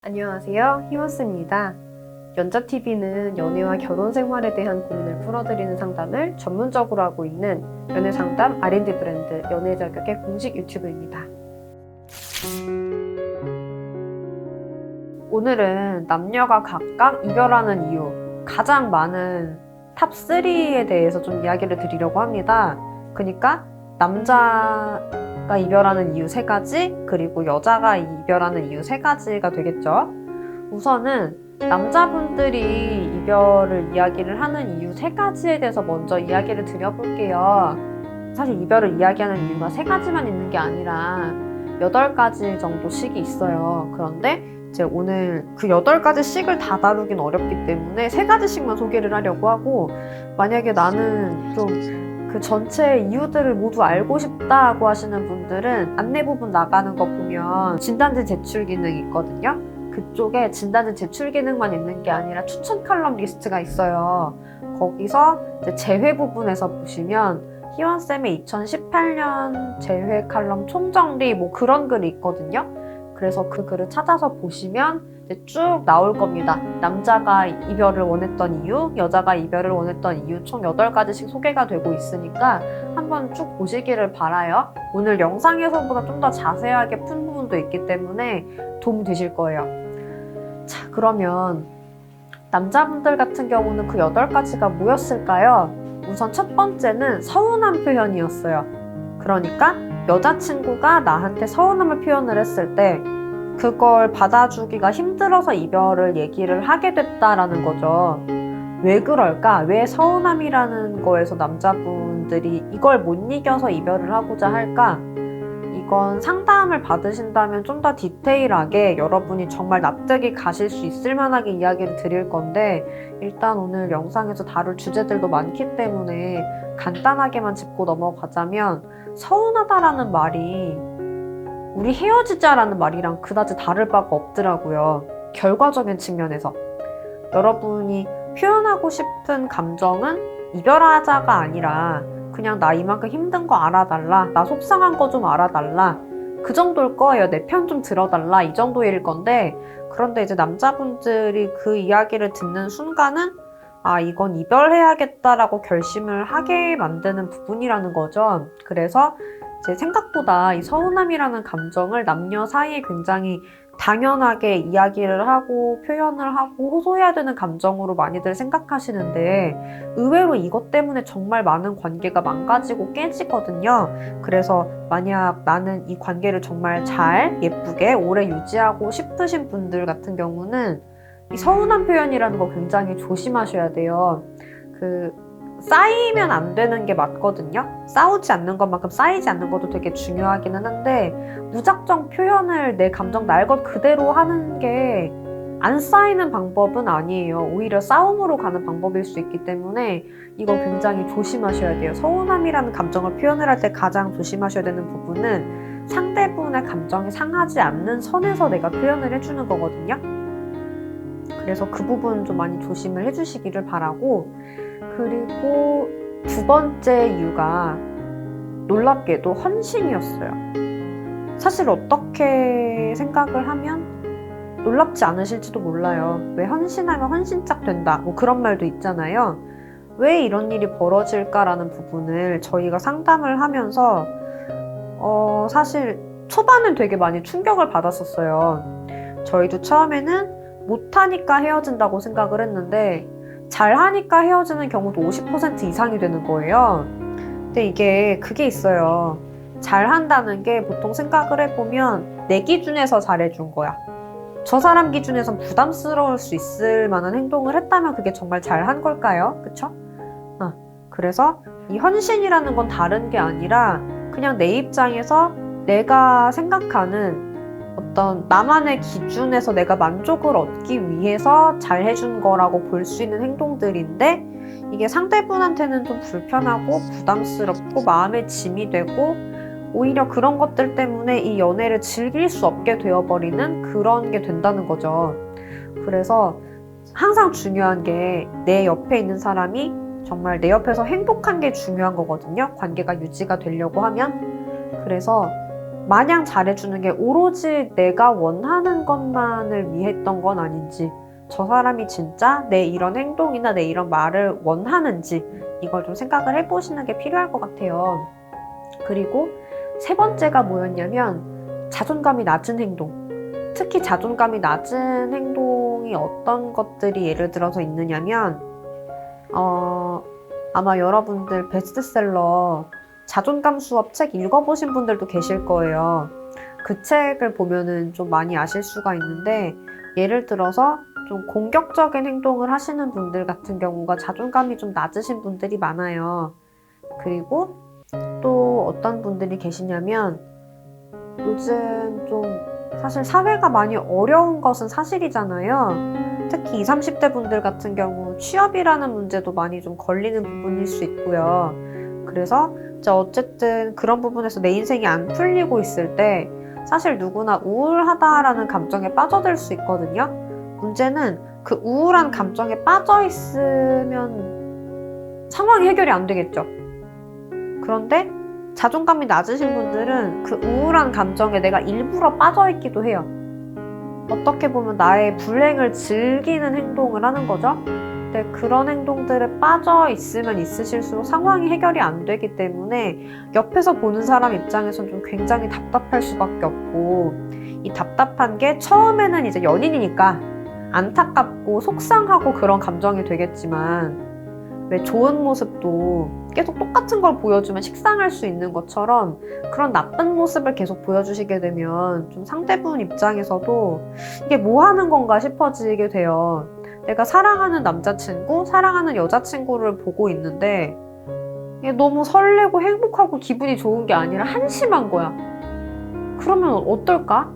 안녕하세요, 히머스입니다. 연자TV는 연애와 결혼 생활에 대한 고민을 풀어드리는 상담을 전문적으로 하고 있는 연애상담 R&D 브랜드 연애자격의 공식 유튜브입니다. 오늘은 남녀가 각각 이별하는 이유, 가장 많은 탑3에 대해서 좀 이야기를 드리려고 합니다. 그러니까 남자가 이별하는 이유 3가지, 그리고 여자가 이별하는 이유 3가지가 되겠죠. 우선은 남자분들이 이별을 이야기를 하는 이유 3가지에 대해서 먼저 이야기를 드려볼게요. 사실 이별을 이야기하는 이유가 3가지만 있는 게 아니라 8가지 정도씩이 있어요. 그런데 이제 오늘 그 8가지씩을 다 다루긴 어렵기 때문에 3가지씩만 소개를 하려고 하고, 만약에 나는 좀 그 전체 이유들을 모두 알고 싶다고 하시는 분들은 안내 부분 나가는 거 보면 진단지 제출 기능이 있거든요. 그쪽에 진단지 제출 기능만 있는 게 아니라 추천 칼럼 리스트가 있어요. 거기서 이제 재회 부분에서 보시면 희원쌤의 2018년 재회 칼럼 총정리 뭐 그런 글이 있거든요. 그래서 그 글을 찾아서 보시면 이제 쭉 나올 겁니다. 남자가 이별을 원했던 이유, 여자가 이별을 원했던 이유 총 8가지씩 소개가 되고 있으니까 한번 쭉 보시기를 바라요. 오늘 영상에서보다 좀 더 자세하게 푼 부분도 있기 때문에 도움 되실 거예요. 자, 그러면 남자분들 같은 경우는 그 8가지가 뭐였을까요? 우선 첫 번째는 서운한 표현이었어요. 그러니까 여자친구가 나한테 서운함을 표현을 했을 때 그걸 받아주기가 힘들어서 이별을 얘기를 하게 됐다라는 거죠. 왜 그럴까? 왜 서운함이라는 거에서 남자분들이 이걸 못 이겨서 이별을 하고자 할까? 이건 상담을 받으신다면 좀 더 디테일하게 여러분이 정말 납득이 가실 수 있을 만하게 이야기를 드릴 건데, 일단 오늘 영상에서 다룰 주제들도 많기 때문에 간단하게만 짚고 넘어가자면, 서운하다라는 말이 우리 헤어지자라는 말이랑 그다지 다를 바가 없더라고요. 결과적인 측면에서. 여러분이 표현하고 싶은 감정은 이별하자가 아니라 그냥 나 이만큼 힘든 거 알아달라, 나 속상한 거 좀 알아달라, 그 정도일 거예요. 내 편 좀 들어달라, 이 정도일 건데, 그런데 이제 남자분들이 그 이야기를 듣는 순간은 아, 이건 이별해야겠다라고 결심을 하게 만드는 부분이라는 거죠. 그래서 제 생각보다 이 서운함이라는 감정을 남녀 사이에 굉장히 당연하게 이야기를 하고 표현을 하고 호소해야 되는 감정으로 많이들 생각하시는데, 의외로 이것 때문에 정말 많은 관계가 망가지고 깨지거든요. 그래서 만약 나는 이 관계를 정말 잘 예쁘게 오래 유지하고 싶으신 분들 같은 경우는 이 서운한 표현이라는 거 굉장히 조심하셔야 돼요. 쌓이면 안 되는 게 맞거든요. 싸우지 않는 것만큼 쌓이지 않는 것도 되게 중요하기는 한데, 무작정 표현을 내 감정 날 것 그대로 하는 게 안 쌓이는 방법은 아니에요. 오히려 싸움으로 가는 방법일 수 있기 때문에 이거 굉장히 조심하셔야 돼요. 서운함이라는 감정을 표현을 할 때 가장 조심하셔야 되는 부분은 상대분의 감정이 상하지 않는 선에서 내가 표현을 해주는 거거든요. 그래서 그 부분 좀 많이 조심을 해주시기를 바라고, 그리고 두 번째 이유가 놀랍게도 헌신이었어요. 사실 어떻게 생각을 하면 놀랍지 않으실지도 몰라요. 왜 헌신하면 헌신짝 된다, 뭐 그런 말도 있잖아요. 왜 이런 일이 벌어질까라는 부분을 저희가 상담을 하면서 사실 초반엔 되게 많이 충격을 받았었어요. 저희도 처음에는 못하니까 헤어진다고 생각을 했는데 잘하니까 헤어지는 경우도 50% 이상이 되는 거예요. 근데 그게 있어요. 잘한다는 게 보통 생각을 해보면 내 기준에서 잘해준 거야. 저 사람 기준에선 부담스러울 수 있을 만한 행동을 했다면 그게 정말 잘한 걸까요? 그쵸? 그래서 이 헌신이라는 건 다른 게 아니라 그냥 내 입장에서 내가 생각하는 어떤 나만의 기준에서 내가 만족을 얻기 위해서 잘 해준 거라고 볼 수 있는 행동들인데, 이게 상대분한테는 좀 불편하고 부담스럽고 마음의 짐이 되고 오히려 그런 것들 때문에 이 연애를 즐길 수 없게 되어버리는 그런 게 된다는 거죠. 그래서 항상 중요한 게 내 옆에 있는 사람이 정말 내 옆에서 행복한 게 중요한 거거든요. 관계가 유지가 되려고 하면. 그래서 마냥 잘해주는 게 오로지 내가 원하는 것만을 위해 했던 건 아닌지, 저 사람이 진짜 내 이런 행동이나 내 이런 말을 원하는지 이걸 좀 생각을 해보시는 게 필요할 것 같아요. 그리고 세 번째가 뭐였냐면 자존감이 낮은 행동. 특히 자존감이 낮은 행동이 어떤 것들이 예를 들어서 있느냐면 아마 여러분들 베스트셀러 자존감 수업 책 읽어보신 분들도 계실 거예요. 그 책을 보면은 좀 많이 아실 수가 있는데, 예를 들어서 좀 공격적인 행동을 하시는 분들 같은 경우가 자존감이 좀 낮으신 분들이 많아요. 그리고 또 어떤 분들이 계시냐면, 요즘 좀 사실 사회가 많이 어려운 것은 사실이잖아요. 특히 20, 30대 분들 같은 경우 취업이라는 문제도 많이 좀 걸리는 부분일 수 있고요. 그래서 어쨌든 그런 부분에서 내 인생이 안 풀리고 있을 때 사실 누구나 우울하다라는 감정에 빠져들 수 있거든요. 문제는 그 우울한 감정에 빠져 있으면 상황이 해결이 안 되겠죠. 그런데 자존감이 낮으신 분들은 그 우울한 감정에 내가 일부러 빠져 있기도 해요. 어떻게 보면 나의 불행을 즐기는 행동을 하는 거죠. 근데 그런 행동들에 빠져 있으면 있으실수록 상황이 해결이 안 되기 때문에 옆에서 보는 사람 입장에선 좀 굉장히 답답할 수밖에 없고, 이 답답한 게 처음에는 이제 연인이니까 안타깝고 속상하고 그런 감정이 되겠지만, 왜 좋은 모습도 계속 똑같은 걸 보여주면 식상할 수 있는 것처럼 그런 나쁜 모습을 계속 보여주시게 되면 좀 상대분 입장에서도 이게 뭐 하는 건가 싶어지게 돼요. 내가 사랑하는 남자친구, 사랑하는 여자친구를 보고 있는데 이게 너무 설레고 행복하고 기분이 좋은 게 아니라 한심한 거야. 그러면 어떨까?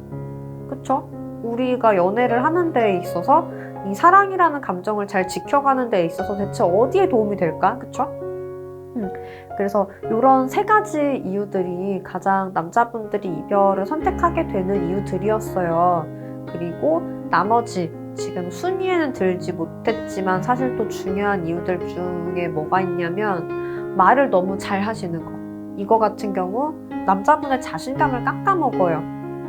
그쵸? 우리가 연애를 하는 데 있어서 이 사랑이라는 감정을 잘 지켜가는 데 있어서 대체 어디에 도움이 될까? 그쵸? 그래서 이런 세 가지 이유들이 가장 남자분들이 이별을 선택하게 되는 이유들이었어요. 그리고 나머지 지금 순위에는 들지 못했지만 사실 또 중요한 이유들 중에 뭐가 있냐면, 말을 너무 잘 하시는 거. 이거 같은 경우 남자분의 자신감을 깎아먹어요.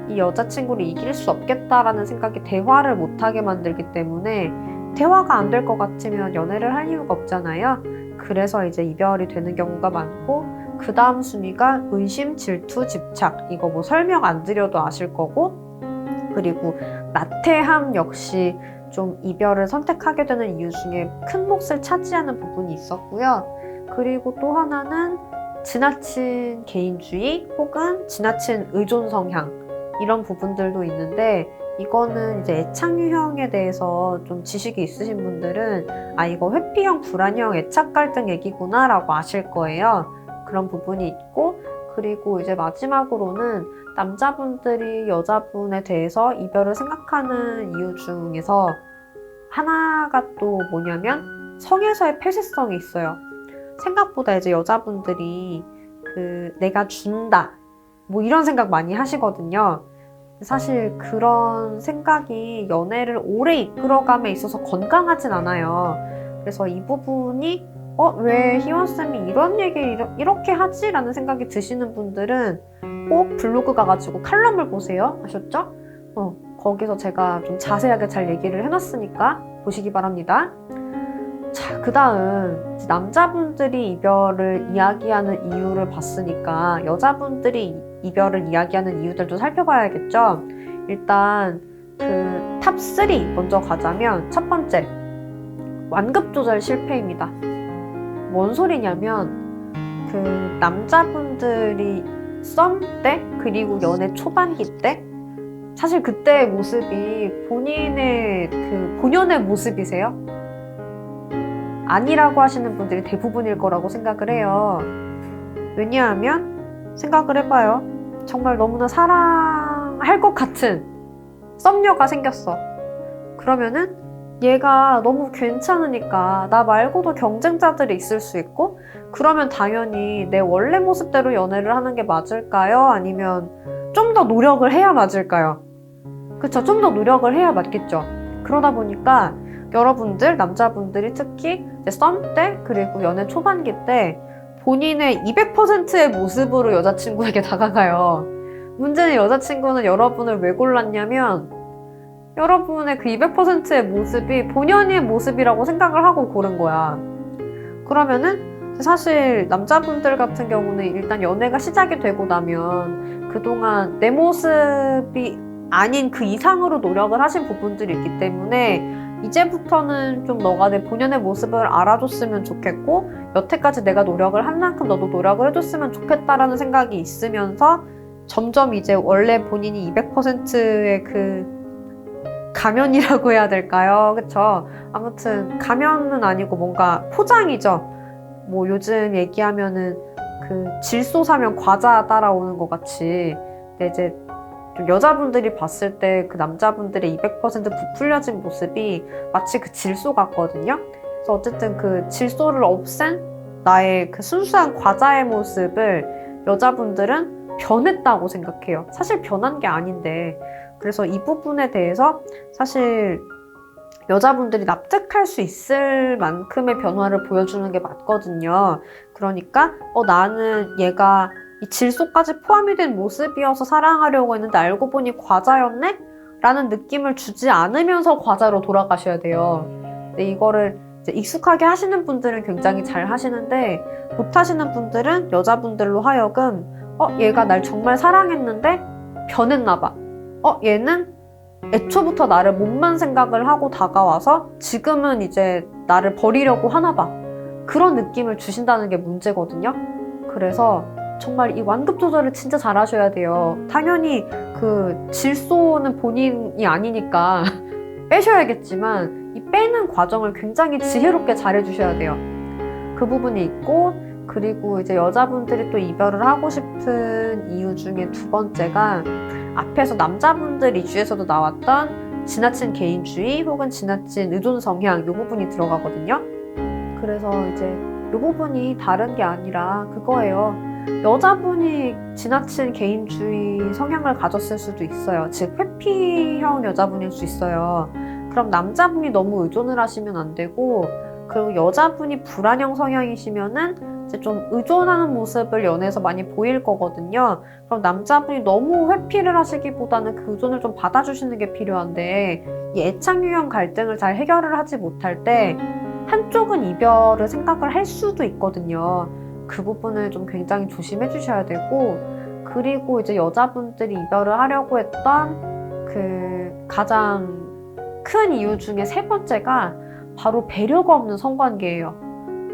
이 여자친구를 이길 수 없겠다라는 생각이 대화를 못하게 만들기 때문에, 대화가 안 될 것 같으면 연애를 할 이유가 없잖아요. 그래서 이제 이별이 되는 경우가 많고, 그 다음 순위가 의심, 질투, 집착. 이거 뭐 설명 안 드려도 아실 거고, 그리고 나태함 역시 좀 이별을 선택하게 되는 이유 중에 큰 몫을 차지하는 부분이 있었고요. 그리고 또 하나는 지나친 개인주의 혹은 지나친 의존 성향, 이런 부분들도 있는데, 이거는 이제 애착 유형에 대해서 좀 지식이 있으신 분들은 이거 회피형, 불안형, 애착 갈등 얘기구나 라고 아실 거예요. 그런 부분이 있고, 그리고 이제 마지막으로는 남자분들이 여자분에 대해서 이별을 생각하는 이유 중에서 하나가 또 뭐냐면 성에서의 폐쇄성이 있어요. 생각보다 이제 여자분들이 내가 준다 뭐 이런 생각 많이 하시거든요. 사실 그런 생각이 연애를 오래 이끌어감에 있어서 건강하진 않아요. 그래서 이 부분이 왜 희원쌤이 이런 얘기를 이렇게 하지? 라는 생각이 드시는 분들은 꼭 블로그 가가지고 칼럼을 보세요. 아셨죠? 거기서 제가 좀 자세하게 잘 얘기를 해놨으니까 보시기 바랍니다. 자, 그 다음 남자분들이 이별을 이야기하는 이유를 봤으니까 여자분들이 이별을 이야기하는 이유들도 살펴봐야겠죠? 일단 탑 3 먼저 가자면, 첫 번째, 완급 조절 실패입니다. 뭔 소리냐면 남자분들이 썸 때 그리고 연애 초반기 때 사실 그때의 모습이 본인의 본연의 모습이세요? 아니라고 하시는 분들이 대부분일 거라고 생각을 해요. 왜냐하면 생각을 해봐요. 정말 너무나 사랑할 것 같은 썸녀가 생겼어. 그러면은 얘가 너무 괜찮으니까 나 말고도 경쟁자들이 있을 수 있고, 그러면 당연히 내 원래 모습대로 연애를 하는 게 맞을까요? 아니면 좀 더 노력을 해야 맞을까요? 그쵸? 좀 더 노력을 해야 맞겠죠? 그러다 보니까 여러분들, 남자분들이 특히 썸 때 그리고 연애 초반기 때 본인의 200%의 모습으로 여자친구에게 다가가요. 문제는 여자친구는 여러분을 왜 골랐냐면 여러분의 그 200%의 모습이 본연의 모습이라고 생각을 하고 고른 거야. 그러면은 사실 남자분들 같은 경우는 일단 연애가 시작이 되고 나면 그동안 내 모습이 아닌 그 이상으로 노력을 하신 부분들이 있기 때문에 이제부터는 좀 너가 내 본연의 모습을 알아줬으면 좋겠고 여태까지 내가 노력을 한 만큼 너도 노력을 해줬으면 좋겠다라는 생각이 있으면서 점점 이제 원래 본인이 200%의 그 가면이라고 해야 될까요? 그쵸? 아무튼 가면은 아니고 뭔가 포장이죠. 뭐 요즘 얘기하면은 그 질소 사면 과자 따라오는 것 같이. 근데 이제 좀 여자분들이 봤을 때 그 남자분들의 200% 부풀려진 모습이 마치 그 질소 같거든요. 그래서 어쨌든 그 질소를 없앤 나의 그 순수한 과자의 모습을 여자분들은 변했다고 생각해요. 사실 변한 게 아닌데. 그래서 이 부분에 대해서 사실 여자분들이 납득할 수 있을 만큼의 변화를 보여주는 게 맞거든요. 그러니까 나는 얘가 이 질소까지 포함이 된 모습이어서 사랑하려고 했는데 알고 보니 과자였네? 라는 느낌을 주지 않으면서 과자로 돌아가셔야 돼요. 근데 이거를 이제 익숙하게 하시는 분들은 굉장히 잘 하시는데 못 하시는 분들은 여자분들로 하여금 얘가 날 정말 사랑했는데 변했나 봐. 얘는 애초부터 나를 몸만 생각을 하고 다가와서 지금은 이제 나를 버리려고 하나 봐. 그런 느낌을 주신다는 게 문제거든요. 그래서 정말 이 완급 조절을 진짜 잘 하셔야 돼요. 당연히 그 질소는 본인이 아니니까 빼셔야겠지만 이 빼는 과정을 굉장히 지혜롭게 잘 해주셔야 돼요. 그 부분이 있고 그리고 이제 여자분들이 또 이별을 하고 싶은 이유 중에 두 번째가 앞에서 남자분들 이주에서도 나왔던 지나친 개인주의 혹은 지나친 의존 성향 이 부분이 들어가거든요. 그래서 이제 이 부분이 다른 게 아니라 그거예요. 여자분이 지나친 개인주의 성향을 가졌을 수도 있어요. 즉 회피형 여자분일 수 있어요. 그럼 남자분이 너무 의존을 하시면 안 되고 그리고 여자분이 불안형 성향이시면은 이제 좀 의존하는 모습을 연애에서 많이 보일 거거든요. 그럼 남자분이 너무 회피를 하시기보다는 그 의존을 좀 받아주시는 게 필요한데 이 애착 유형 갈등을 잘 해결을 하지 못할 때 한쪽은 이별을 생각을 할 수도 있거든요. 그 부분을 좀 굉장히 조심해 주셔야 되고 그리고 이제 여자분들이 이별을 하려고 했던 그 가장 큰 이유 중에 세 번째가 바로 배려가 없는 성관계예요.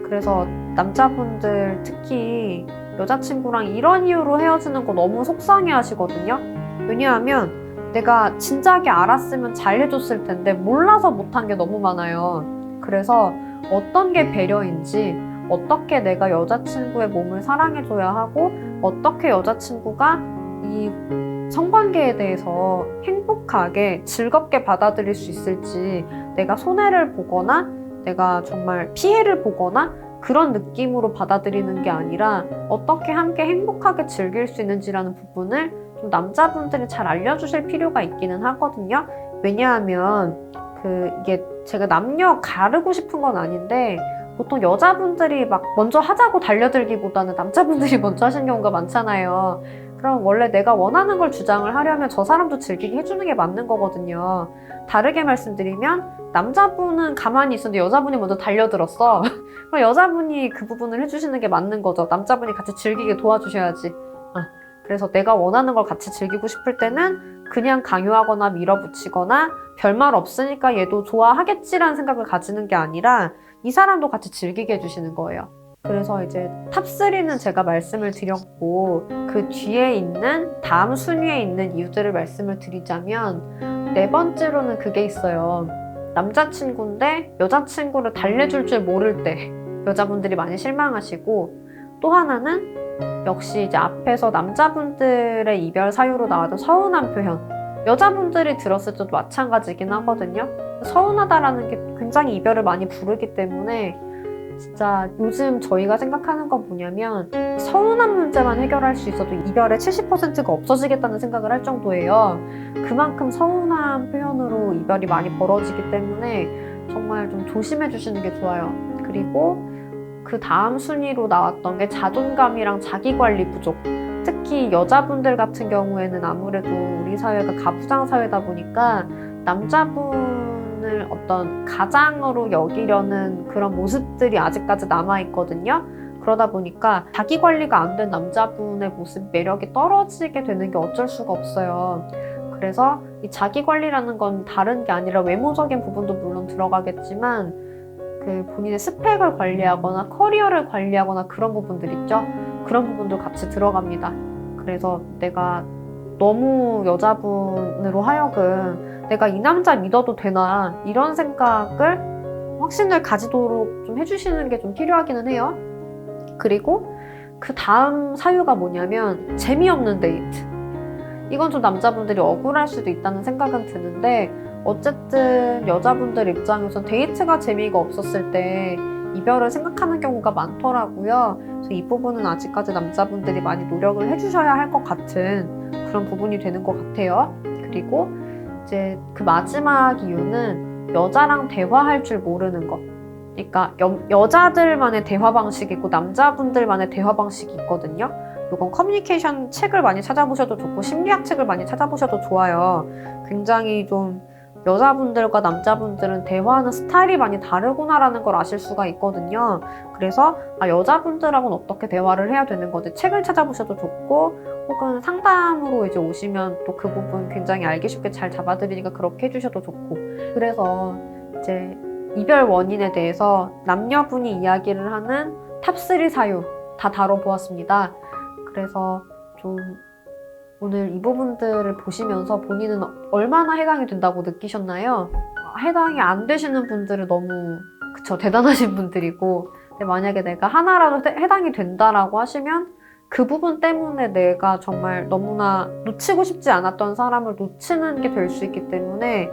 그래서 남자분들 특히 여자친구랑 이런 이유로 헤어지는 거 너무 속상해 하시거든요. 왜냐하면 내가 진작에 알았으면 잘해줬을 텐데 몰라서 못한 게 너무 많아요. 그래서 어떤 게 배려인지 어떻게 내가 여자친구의 몸을 사랑해줘야 하고 어떻게 여자친구가 이 성관계에 대해서 행복하게 즐겁게 받아들일 수 있을지 내가 손해를 보거나 내가 정말 피해를 보거나 그런 느낌으로 받아들이는 게 아니라 어떻게 함께 행복하게 즐길 수 있는지라는 부분을 좀 남자분들이 잘 알려주실 필요가 있기는 하거든요. 왜냐하면 이게 제가 남녀 가르고 싶은 건 아닌데 보통 여자분들이 막 먼저 하자고 달려들기보다는 남자분들이 먼저 하시는 경우가 많잖아요. 그럼 원래 내가 원하는 걸 주장을 하려면 저 사람도 즐기게 해주는 게 맞는 거거든요. 다르게 말씀드리면 남자분은 가만히 있었는데 여자분이 먼저 달려들었어. 그럼 여자분이 그 부분을 해주시는 게 맞는 거죠. 남자분이 같이 즐기게 도와주셔야지. 그래서 내가 원하는 걸 같이 즐기고 싶을 때는 그냥 강요하거나 밀어붙이거나 별말 없으니까 얘도 좋아하겠지라는 생각을 가지는 게 아니라 이 사람도 같이 즐기게 해주시는 거예요. 그래서 이제 탑3는 제가 말씀을 드렸고 그 뒤에 있는 다음 순위에 있는 이유들을 말씀을 드리자면 네 번째로는 그게 있어요. 남자친구인데 여자친구를 달래줄 줄 모를 때 여자분들이 많이 실망하시고 또 하나는 역시 이제 앞에서 남자분들의 이별 사유로 나왔던 서운한 표현 여자분들이 들었을 때도 마찬가지긴 하거든요. 서운하다라는 게 굉장히 이별을 많이 부르기 때문에 진짜 요즘 저희가 생각하는 건 뭐냐면 서운한 문제만 해결할 수 있어도 이별의 70%가 없어지겠다는 생각을 할 정도예요. 그만큼 서운한 표현으로 이별이 많이 벌어지기 때문에 정말 좀 조심해 주시는 게 좋아요. 그리고 그 다음 순위로 나왔던 게 자존감이랑 자기관리 부족. 특히 여자분들 같은 경우에는 아무래도 우리 사회가 가부장 사회다 보니까 남자분을 어떤 가장으로 여기려는 그런 모습들이 아직까지 남아있거든요. 그러다 보니까 자기 관리가 안 된 남자분의 모습 매력이 떨어지게 되는 게 어쩔 수가 없어요. 그래서 이 자기 관리라는 건 다른 게 아니라 외모적인 부분도 물론 들어가겠지만 그 본인의 스펙을 관리하거나 커리어를 관리하거나 그런 부분들 있죠. 그런 부분도 같이 들어갑니다. 그래서 내가 너무 여자분으로 하여금 내가 이 남자 믿어도 되나 이런 생각을 확신을 가지도록 좀 해주시는 게 좀 필요하기는 해요. 그리고 그 다음 사유가 뭐냐면 재미없는 데이트. 이건 좀 남자분들이 억울할 수도 있다는 생각은 드는데 어쨌든 여자분들 입장에선 데이트가 재미가 없었을 때 이별을 생각하는 경우가 많더라고요. 그래서 이 부분은 아직까지 남자분들이 많이 노력을 해주셔야 할 것 같은 그런 부분이 되는 것 같아요. 그리고 이제 그 마지막 이유는 여자랑 대화할 줄 모르는 것. 그러니까 여자들만의 대화 방식이 있고 남자분들만의 대화 방식이 있거든요. 이건 커뮤니케이션 책을 많이 찾아보셔도 좋고 심리학 책을 많이 찾아보셔도 좋아요. 굉장히 좀 여자분들과 남자분들은 대화하는 스타일이 많이 다르구나라는 걸 아실 수가 있거든요. 그래서 여자분들하고는 어떻게 대화를 해야 되는 건지 책을 찾아보셔도 좋고 혹은 상담으로 이제 오시면 또 그 부분 굉장히 알기 쉽게 잘 잡아드리니까 그렇게 해주셔도 좋고 그래서 이제 이별 원인에 대해서 남녀분이 이야기를 하는 탑3 사유 다 다뤄보았습니다. 그래서 좀 오늘 이 부분들을 보시면서 본인은 얼마나 해당이 된다고 느끼셨나요? 해당이 안 되시는 분들은 너무 대단하신 분들이고 근데 만약에 내가 하나라도 해당이 된다라고 하시면 그 부분 때문에 내가 정말 너무나 놓치고 싶지 않았던 사람을 놓치는 게 될 수 있기 때문에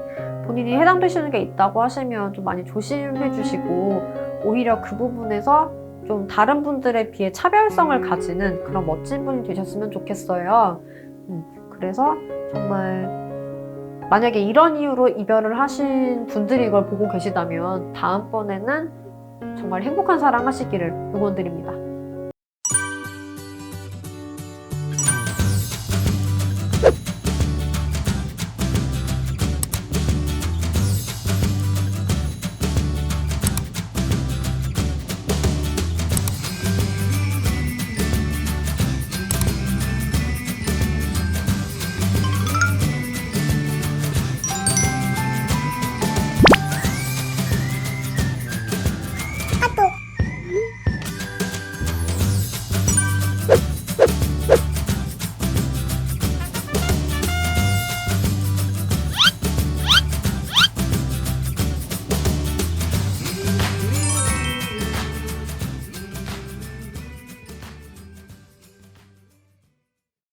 본인이 해당되시는 게 있다고 하시면 좀 많이 조심해 주시고 오히려 그 부분에서 좀 다른 분들에 비해 차별성을 가지는 그런 멋진 분이 되셨으면 좋겠어요. 그래서 정말 만약에 이런 이유로 이별을 하신 분들이 이걸 보고 계시다면 다음번에는 정말 행복한 사랑 하시기를 응원드립니다.